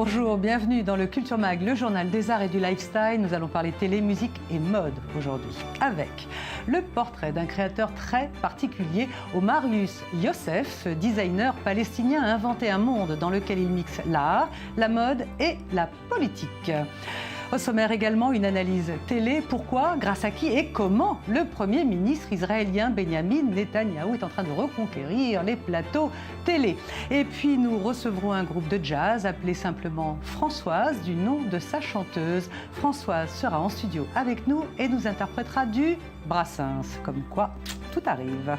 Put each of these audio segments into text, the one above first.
Bonjour, bienvenue dans le Culture Mag, le journal des arts et du lifestyle. Nous allons parler télé, musique et mode aujourd'hui, avec le portrait d'un créateur très particulier, Omarius Youssef, designer palestinien, a inventé un monde dans lequel il mixe l'art, la mode et la politique. Au sommaire également, une analyse télé. Pourquoi, grâce à qui et comment le Premier ministre israélien Benjamin Netanyahou est en train de reconquérir les plateaux télé. Et puis nous recevrons un groupe de jazz appelé simplement Françoise, du nom de sa chanteuse. Françoise sera en studio avec nous et nous interprétera du Brassens. Comme quoi, tout arrive.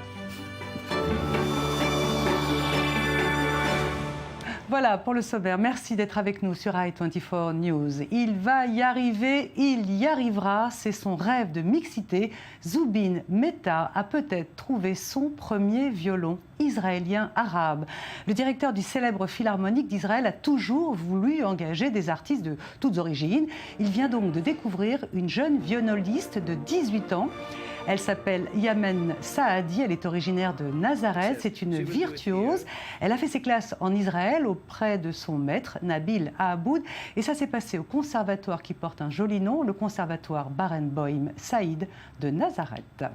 Voilà pour le sommaire. Merci d'être avec nous sur i24 News. Il va y arriver, il y arrivera. C'est son rêve de mixité. Zubin Mehta a peut-être trouvé son premier violon israélien arabe. Le directeur du célèbre Philharmonique d'Israël a toujours voulu engager des artistes de toutes origines. Il vient donc de découvrir une jeune violoniste de 18 ans. Elle s'appelle Yamen Saadi, elle est originaire de Nazareth, c'est une virtuose. Elle a fait ses classes en Israël auprès de son maître, Nabil Ahaboud, et ça s'est passé au conservatoire qui porte un joli nom, le conservatoire Barenboim Saïd de Nazareth.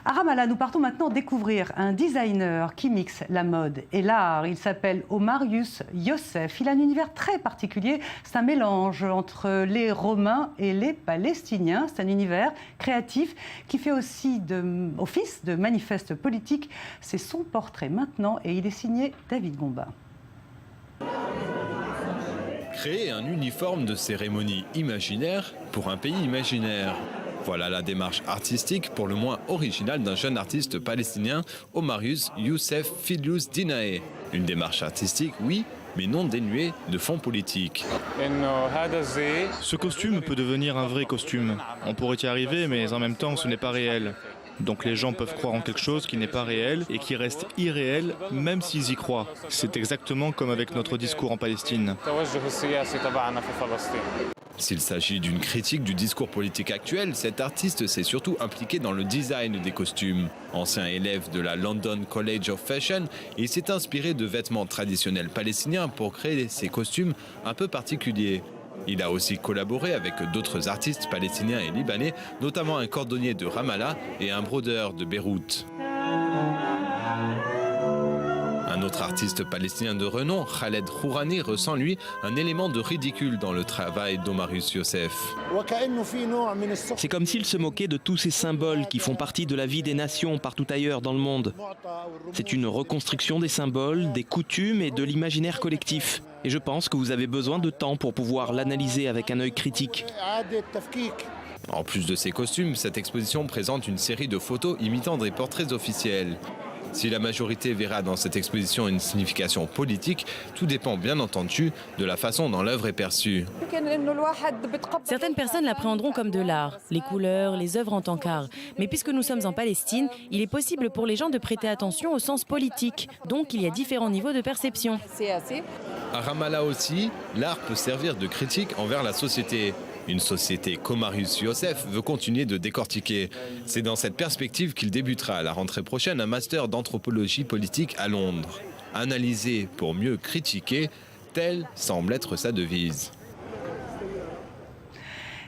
À Ramallah, nous partons maintenant découvrir un designer qui mixe la mode et l'art. Il s'appelle Omarius Youssef. Il a un univers très particulier. C'est un mélange entre les Romains et les Palestiniens. C'est un univers créatif qui fait aussi office de manifeste politique. C'est son portrait maintenant et il est signé David Gomba. Créer un uniforme de cérémonie imaginaire pour un pays imaginaire. Voilà la démarche artistique pour le moins originale d'un jeune artiste palestinien, Omarius Youssef Fidlouz Dinaé. Une démarche artistique, oui, mais non dénuée de fond politique. Ce costume peut devenir un vrai costume. On pourrait y arriver, mais en même temps, ce n'est pas réel. Donc les gens peuvent croire en quelque chose qui n'est pas réel et qui reste irréel, même s'ils y croient. C'est exactement comme avec notre discours en Palestine. S'il s'agit d'une critique du discours politique actuel, cet artiste s'est surtout impliqué dans le design des costumes. Ancien élève de la London College of Fashion, il s'est inspiré de vêtements traditionnels palestiniens pour créer ces costumes un peu particuliers. Il a aussi collaboré avec d'autres artistes palestiniens et libanais, notamment un cordonnier de Ramallah et un brodeur de Beyrouth. Un autre artiste palestinien de renom, Khaled Khourani, ressent lui un élément de ridicule dans le travail d'Omarius Youssef. C'est comme s'il se moquait de tous ces symboles qui font partie de la vie des nations partout ailleurs dans le monde. C'est une reconstruction des symboles, des coutumes et de l'imaginaire collectif. Et je pense que vous avez besoin de temps pour pouvoir l'analyser avec un œil critique. En plus de ces costumes, cette exposition présente une série de photos imitant des portraits officiels. Si la majorité verra dans cette exposition une signification politique, tout dépend bien entendu de la façon dont l'œuvre est perçue. Certaines personnes l'appréhenderont comme de l'art, les couleurs, les œuvres en tant qu'art. Mais puisque nous sommes en Palestine, il est possible pour les gens de prêter attention au sens politique. Donc il y a différents niveaux de perception. À Ramallah aussi, l'art peut servir de critique envers la société. Une société qu'Omarius Youssef veut continuer de décortiquer. C'est dans cette perspective qu'il débutera à la rentrée prochaine un master d'anthropologie politique à Londres. Analyser pour mieux critiquer, telle semble être sa devise.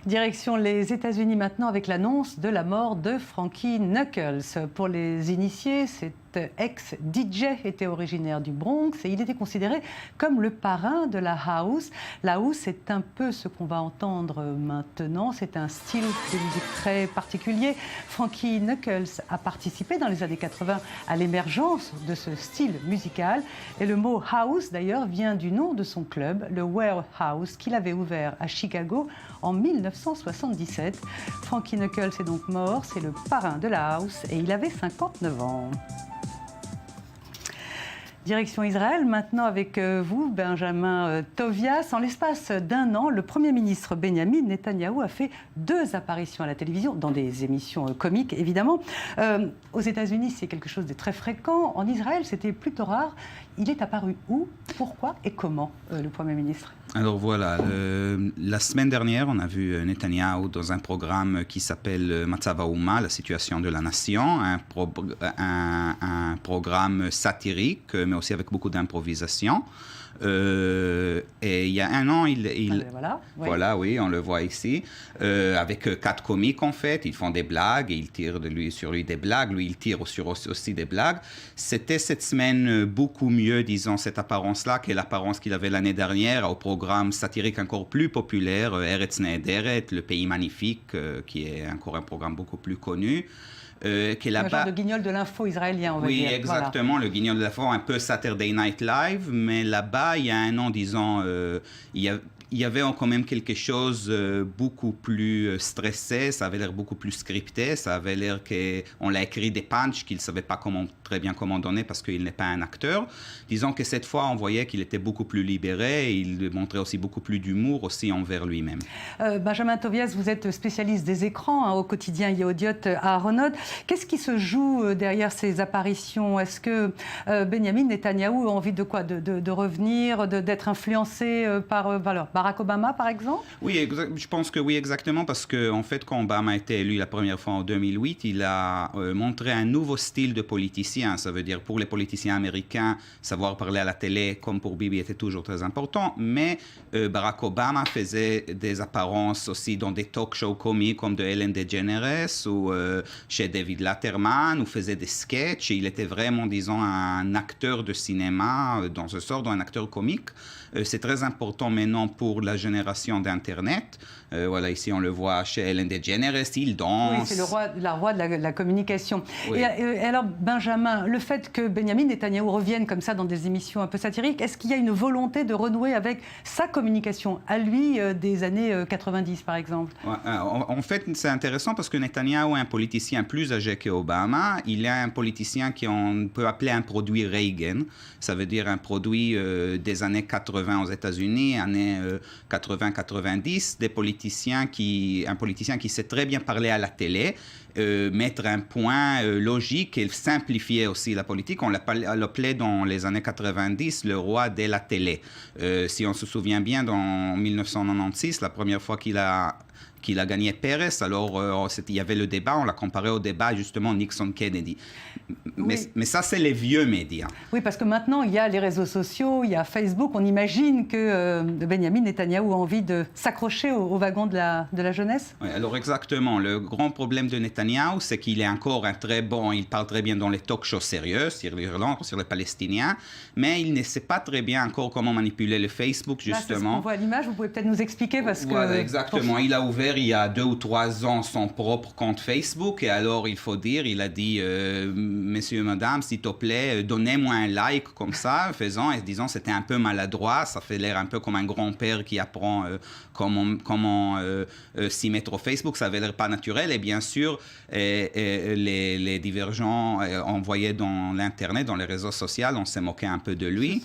Direction les États-Unis maintenant avec l'annonce de la mort de Frankie Knuckles. Pour les initiés, cet ex-DJ était originaire du Bronx et il était considéré comme le parrain de la house. La house, c'est un peu ce qu'on va entendre maintenant. C'est un style de musique très particulier. Frankie Knuckles a participé dans les années 80 à l'émergence de ce style musical. Et le mot house, d'ailleurs, vient du nom de son club, le Warehouse, qu'il avait ouvert à Chicago en 1977. Frankie Knuckles est donc mort, c'est le parrain de la house et il avait 59 ans. Direction Israël, maintenant avec vous, Benjamin Tovias. En l'espace d'un an, le Premier ministre Benjamin Netanyahou a fait 2 apparitions à la télévision, dans des émissions comiques évidemment. Aux États-Unis, c'est quelque chose de très fréquent. En Israël, c'était plutôt rare. Il est apparu où, pourquoi et comment, le Premier ministre? Alors voilà, la semaine dernière, on a vu Netanyahou dans un programme qui s'appelle Matzav Haouma, la situation de la nation, un programme satirique, mais aussi avec beaucoup d'improvisation. Et il y a un an, voilà, oui, on le voit ici, avec 4 comiques en fait. Ils font des blagues et ils tirent sur lui des blagues. Lui, il tire aussi des blagues. C'était cette semaine beaucoup mieux, disons, cette apparence-là, que l'apparence qu'il avait l'année dernière au programme satirique encore plus populaire, Eretz Nehederet, Le Pays Magnifique, qui est encore un programme beaucoup plus connu. Un genre de guignol de l'info israélien, on va dire. Oui, exactement, le guignol de l'info, un peu Saturday Night Live, mais là-bas, il y a un an, disons, il y avait quand même quelque chose beaucoup plus stressé, ça avait l'air beaucoup plus scripté, ça avait l'air qu'on l'a écrit des punchs qu'il ne savait pas très bien comment donner parce qu'il n'est pas un acteur. Disons que cette fois, on voyait qu'il était beaucoup plus libéré et il montrait aussi beaucoup plus d'humour aussi envers lui-même. Benjamin Tobias, vous êtes spécialiste des écrans au quotidien Yehodiot à Aharonot. Qu'est-ce qui se joue derrière ces apparitions? Est-ce que Benjamin Netanyahou a envie de quoi? De revenir, d'être influencé par Barack Obama, par exemple? Oui, je pense que oui, exactement, parce qu'en fait, quand Obama a été élu la première fois en 2008, il a montré un nouveau style de politicien. Ça veut dire, pour les politiciens américains, savoir parler à la télé, comme pour Bibi, était toujours très important, mais Barack Obama faisait des apparences aussi dans des talk-shows comiques comme de Ellen DeGeneres ou chez David Letterman, ou faisait des sketchs. Il était vraiment, disons, un acteur de cinéma, dans ce sort, un acteur comique. C'est très important maintenant pour la génération d'Internet. Voilà, ici, on le voit chez Ellen DeGeneres, il danse. Oui, c'est le roi de la communication. Oui. Et alors, Benjamin, le fait que Benjamin Netanyahou revienne comme ça dans des émissions un peu satiriques, est-ce qu'il y a une volonté de renouer avec sa communication à lui des années 90, par exemple? En fait, c'est intéressant parce que Netanyahou est un politicien plus âgé qu'Obama. Il est un politicien qu'on peut appeler un produit Reagan. Ça veut dire un produit des années 80 aux États-Unis, années 80-90, un politicien qui sait très bien parler à la télé, mettre un point logique et simplifier aussi la politique. On l'appelait dans les années 90 le roi de la télé. Si on se souvient bien, en 1996, la première fois qu'il a gagné Pérez, alors il y avait le débat, on l'a comparé au débat justement Nixon-Kennedy. Mais ça, c'est les vieux médias. Oui, parce que maintenant, il y a les réseaux sociaux, il y a Facebook. On imagine que Benjamin Netanyahou a envie de s'accrocher au wagon de la jeunesse. Oui, alors exactement. Le grand problème de Netanyahou, c'est qu'il est encore il parle très bien dans les talk-shows sérieux, sur l'Irlande, sur les Palestiniens, mais il ne sait pas très bien encore comment manipuler le Facebook, justement. C'est ce qu'on voit à l'image, vous pouvez peut-être nous expliquer parce que... Voilà, exactement. Il a ouvert il y a 2 ou 3 ans son propre compte Facebook et alors il a dit messieurs, madame, s'il te plaît, donnez-moi un like comme ça, disons c'était un peu maladroit, ça fait l'air un peu comme un grand-père qui apprend comment s'y mettre au Facebook, ça avait l'air pas naturel et bien sûr les divergents envoyés dans l'internet, dans les réseaux sociaux, on s'est moqué un peu de lui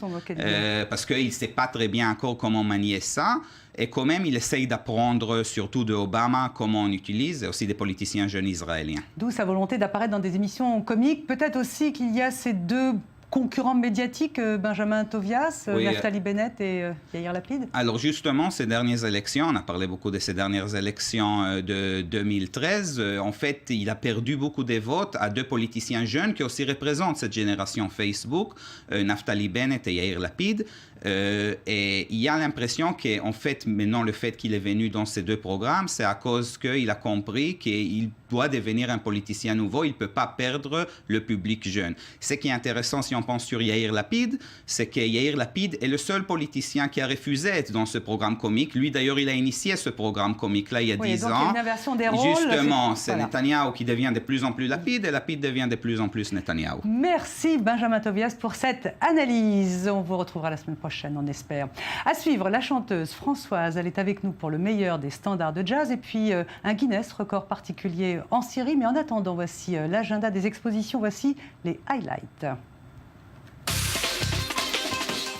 parce qu'il ne sait pas très bien encore comment manier ça. Et quand même, il essaye d'apprendre, surtout de Obama, comment on utilise, et aussi des politiciens jeunes israéliens. D'où sa volonté d'apparaître dans des émissions comiques. Peut-être aussi qu'il y a ces 2 concurrents médiatiques, Benjamin Tobias, oui, Naftali Bennett et Yair Lapid? Alors justement, ces dernières élections, on a parlé beaucoup de ces dernières élections de 2013, en fait, il a perdu beaucoup de votes à 2 politiciens jeunes qui aussi représentent cette génération Facebook, Naftali Bennett et Yair Lapid. Et il y a l'impression qu'en fait, maintenant, le fait qu'il est venu dans ces 2 programmes, c'est à cause qu'il a compris qu'il doit devenir un politicien nouveau, il ne peut pas perdre le public jeune. Ce qui est intéressant, si on pense sur Yair Lapid, c'est que Yair Lapid est le seul politicien qui a refusé d'être dans ce programme comique. Lui, d'ailleurs, il a initié ce programme comique-là il y a 10 ans. Il y a une inversion des rôles. Justement, c'est voilà. Netanyahou qui devient de plus en plus Lapid et Lapid devient de plus en plus Netanyahou. Merci Benjamin Tobias pour cette analyse. On vous retrouvera la semaine prochaine, on espère. À suivre, la chanteuse Françoise, elle est avec nous pour le meilleur des standards de jazz et puis un Guinness, record particulier en Syrie. Mais en attendant, voici l'agenda des expositions, voici les highlights.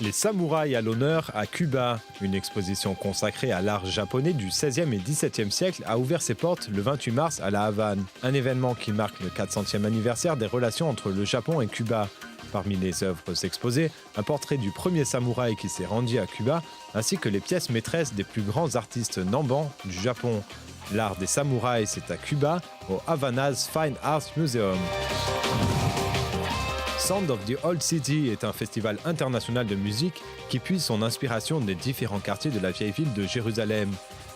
Les samouraïs à l'honneur à Cuba. Une exposition consacrée à l'art japonais du XVIe et XVIIe siècle a ouvert ses portes le 28 mars à La Havane. Un événement qui marque le 400e anniversaire des relations entre le Japon et Cuba. Parmi les œuvres exposées, un portrait du premier samouraï qui s'est rendu à Cuba, ainsi que les pièces maîtresses des plus grands artistes nambans du Japon. L'art des samouraïs, c'est à Cuba, au Havana's Fine Arts Museum. Sound of the Old City est un festival international de musique qui puise son inspiration des différents quartiers de la vieille ville de Jérusalem.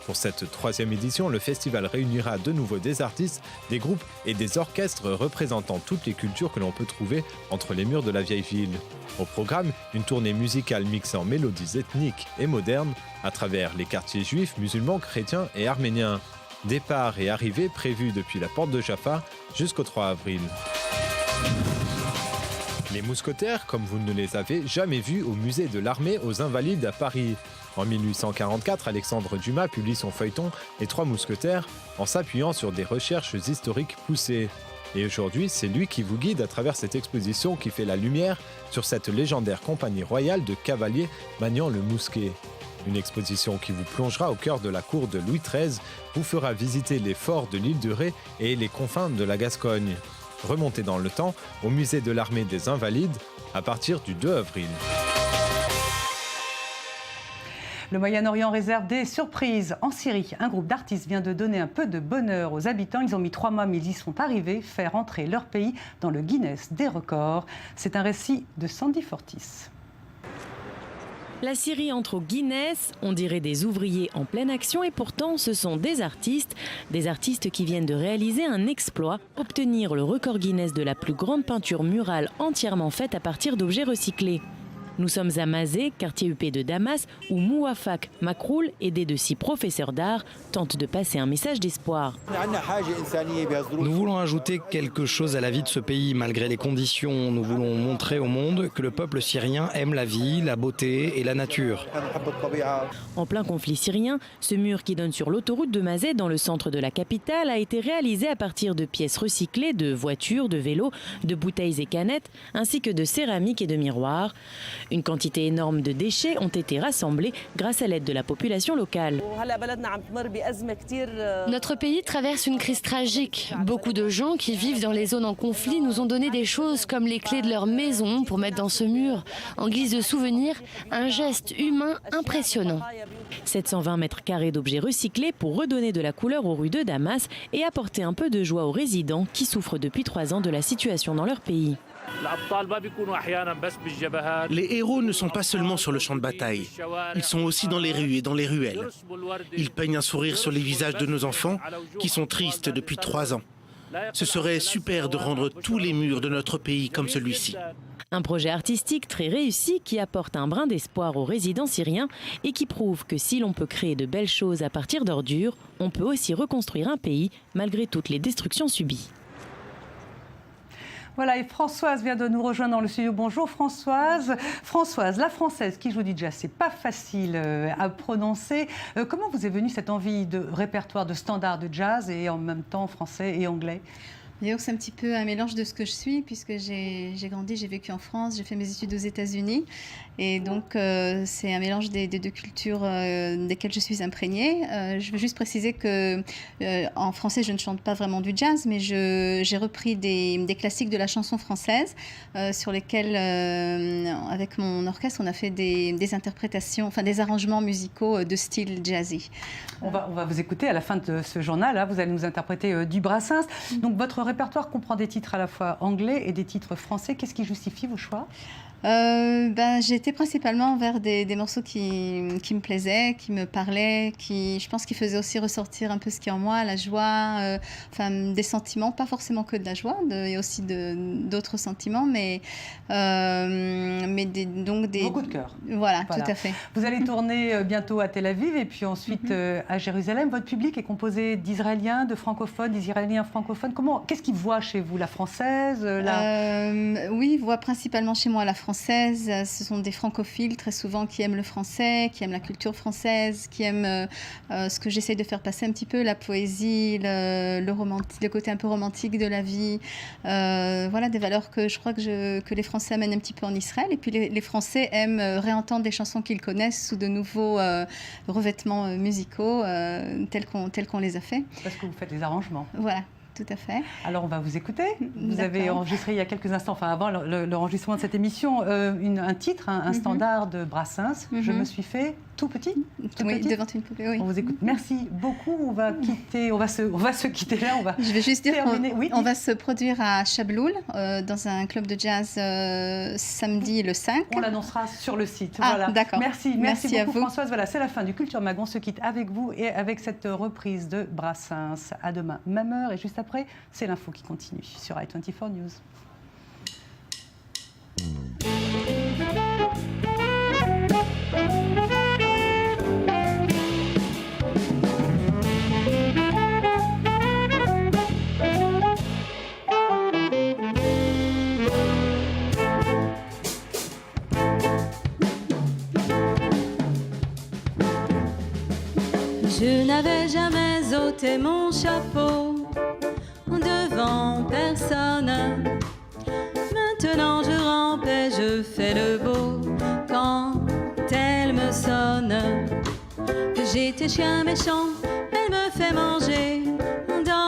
Pour cette 3e édition, le festival réunira de nouveau des artistes, des groupes et des orchestres représentant toutes les cultures que l'on peut trouver entre les murs de la vieille ville. Au programme, une tournée musicale mixant mélodies ethniques et modernes à travers les quartiers juifs, musulmans, chrétiens et arméniens. Départ et arrivée prévus depuis la porte de Jaffa jusqu'au 3 avril. Les mousquetaires, comme vous ne les avez jamais vus au musée de l'armée aux Invalides à Paris. En 1844, Alexandre Dumas publie son feuilleton « Les Trois Mousquetaires » en s'appuyant sur des recherches historiques poussées. Et aujourd'hui, c'est lui qui vous guide à travers cette exposition qui fait la lumière sur cette légendaire compagnie royale de cavaliers maniant le mousquet. Une exposition qui vous plongera au cœur de la cour de Louis XIII, vous fera visiter les forts de l'île de Ré et les confins de la Gascogne. Remontez dans le temps au musée de l'armée des Invalides à partir du 2 avril. Le Moyen-Orient réserve des surprises. En Syrie, un groupe d'artistes vient de donner un peu de bonheur aux habitants. Ils ont mis 3 mois, mais ils y sont arrivés, faire entrer leur pays dans le Guinness des records. C'est un récit de Sandy Fortis. La Syrie entre au Guinness, on dirait des ouvriers en pleine action et pourtant ce sont des artistes qui viennent de réaliser un exploit, obtenir le record Guinness de la plus grande peinture murale entièrement faite à partir d'objets recyclés. Nous sommes à Mazet, quartier UP de Damas, où Mouafak Makroul, aidé de 6 professeurs d'art, tente de passer un message d'espoir. Nous voulons ajouter quelque chose à la vie de ce pays, malgré les conditions. Nous voulons montrer au monde que le peuple syrien aime la vie, la beauté et la nature. En plein conflit syrien, ce mur qui donne sur l'autoroute de Mazet, dans le centre de la capitale, a été réalisé à partir de pièces recyclées, de voitures, de vélos, de bouteilles et canettes, ainsi que de céramique et de miroirs. Une quantité énorme de déchets ont été rassemblés grâce à l'aide de la population locale. Notre pays traverse une crise tragique. Beaucoup de gens qui vivent dans les zones en conflit nous ont donné des choses comme les clés de leur maison pour mettre dans ce mur. En guise de souvenir, un geste humain impressionnant. 720 mètres carrés d'objets recyclés pour redonner de la couleur aux rues de Damas et apporter un peu de joie aux résidents qui souffrent depuis 3 ans de la situation dans leur pays. Les héros ne sont pas seulement sur le champ de bataille, ils sont aussi dans les rues et dans les ruelles. Ils peignent un sourire sur les visages de nos enfants qui sont tristes depuis 3 ans. Ce serait super de rendre tous les murs de notre pays comme celui-ci. Un projet artistique très réussi qui apporte un brin d'espoir aux résidents syriens et qui prouve que si l'on peut créer de belles choses à partir d'ordures, on peut aussi reconstruire un pays malgré toutes les destructions subies. Voilà, et Françoise vient de nous rejoindre dans le studio. Bonjour Françoise. Françoise, la française qui joue du jazz, c'est pas facile à prononcer. Comment vous est venue cette envie de répertoire de standards de jazz et en même temps français et anglais ? C'est un petit peu un mélange de ce que je suis, puisque j'ai grandi, j'ai vécu en France, j'ai fait mes études aux États-Unis. Et donc, c'est un mélange des 2 cultures desquelles je suis imprégnée. Je veux juste préciser que en français, je ne chante pas vraiment du jazz, mais j'ai repris des classiques de la chanson française sur lesquels, avec mon orchestre, on a fait des interprétations, enfin des arrangements musicaux de style jazzy. On va vous écouter à la fin de ce journal. Là, vous allez nous interpréter du Brassens. Donc, votre répertoire comprend des titres à la fois anglais et des titres français. Qu'est-ce qui justifie vos choix ? J'ai été principalement vers des morceaux qui me plaisaient, qui me parlaient, je pense qu'ils faisaient aussi ressortir un peu ce qui est en moi, la joie, des sentiments, pas forcément que de la joie, il y a aussi d'autres sentiments, mais beaucoup de cœur. Voilà, tout à fait. Vous allez tourner bientôt à Tel Aviv et puis ensuite à Jérusalem. Votre public est composé d'Israéliens, de francophones, d'Israéliens francophones. Qu'est-ce qu'ils voient chez vous, la française Oui, ils voient principalement chez moi la française. Ce sont des francophiles très souvent qui aiment le français, qui aiment la culture française, qui aiment ce que j'essaie de faire passer un petit peu, la poésie, le côté un peu romantique de la vie. Voilà, des valeurs que je crois que les Français amènent un petit peu en Israël. Et puis les Français aiment réentendre des chansons qu'ils connaissent sous de nouveaux revêtements musicaux tels qu'on les a fait. Parce que vous faites des arrangements. Voilà. Tout à fait. Alors, on va vous écouter. Vous avez enregistré il y a quelques instants, enfin avant l'enregistrement de cette émission, un titre, un standard de Brassens. Je me suis fait tout petit. Oui, devant une poupée, oui. On vous écoute. Merci beaucoup. On va se quitter là. Je vais juste dire qu'on va se produire à Chabloul, dans un club de jazz samedi le 5. On l'annoncera sur le site. Ah, voilà. D'accord. Merci beaucoup à vous. Françoise. Voilà, c'est la fin du Culture Mag. On se quitte avec vous et avec cette reprise de Brassens. À demain, même heure. Et juste après, c'est l'info qui continue sur i24 News. Je n'avais jamais ôté mon chapeau devant personne. Maintenant je rampe et je fais le beau quand elle me sonne. J'étais chien méchant, elle me fait manger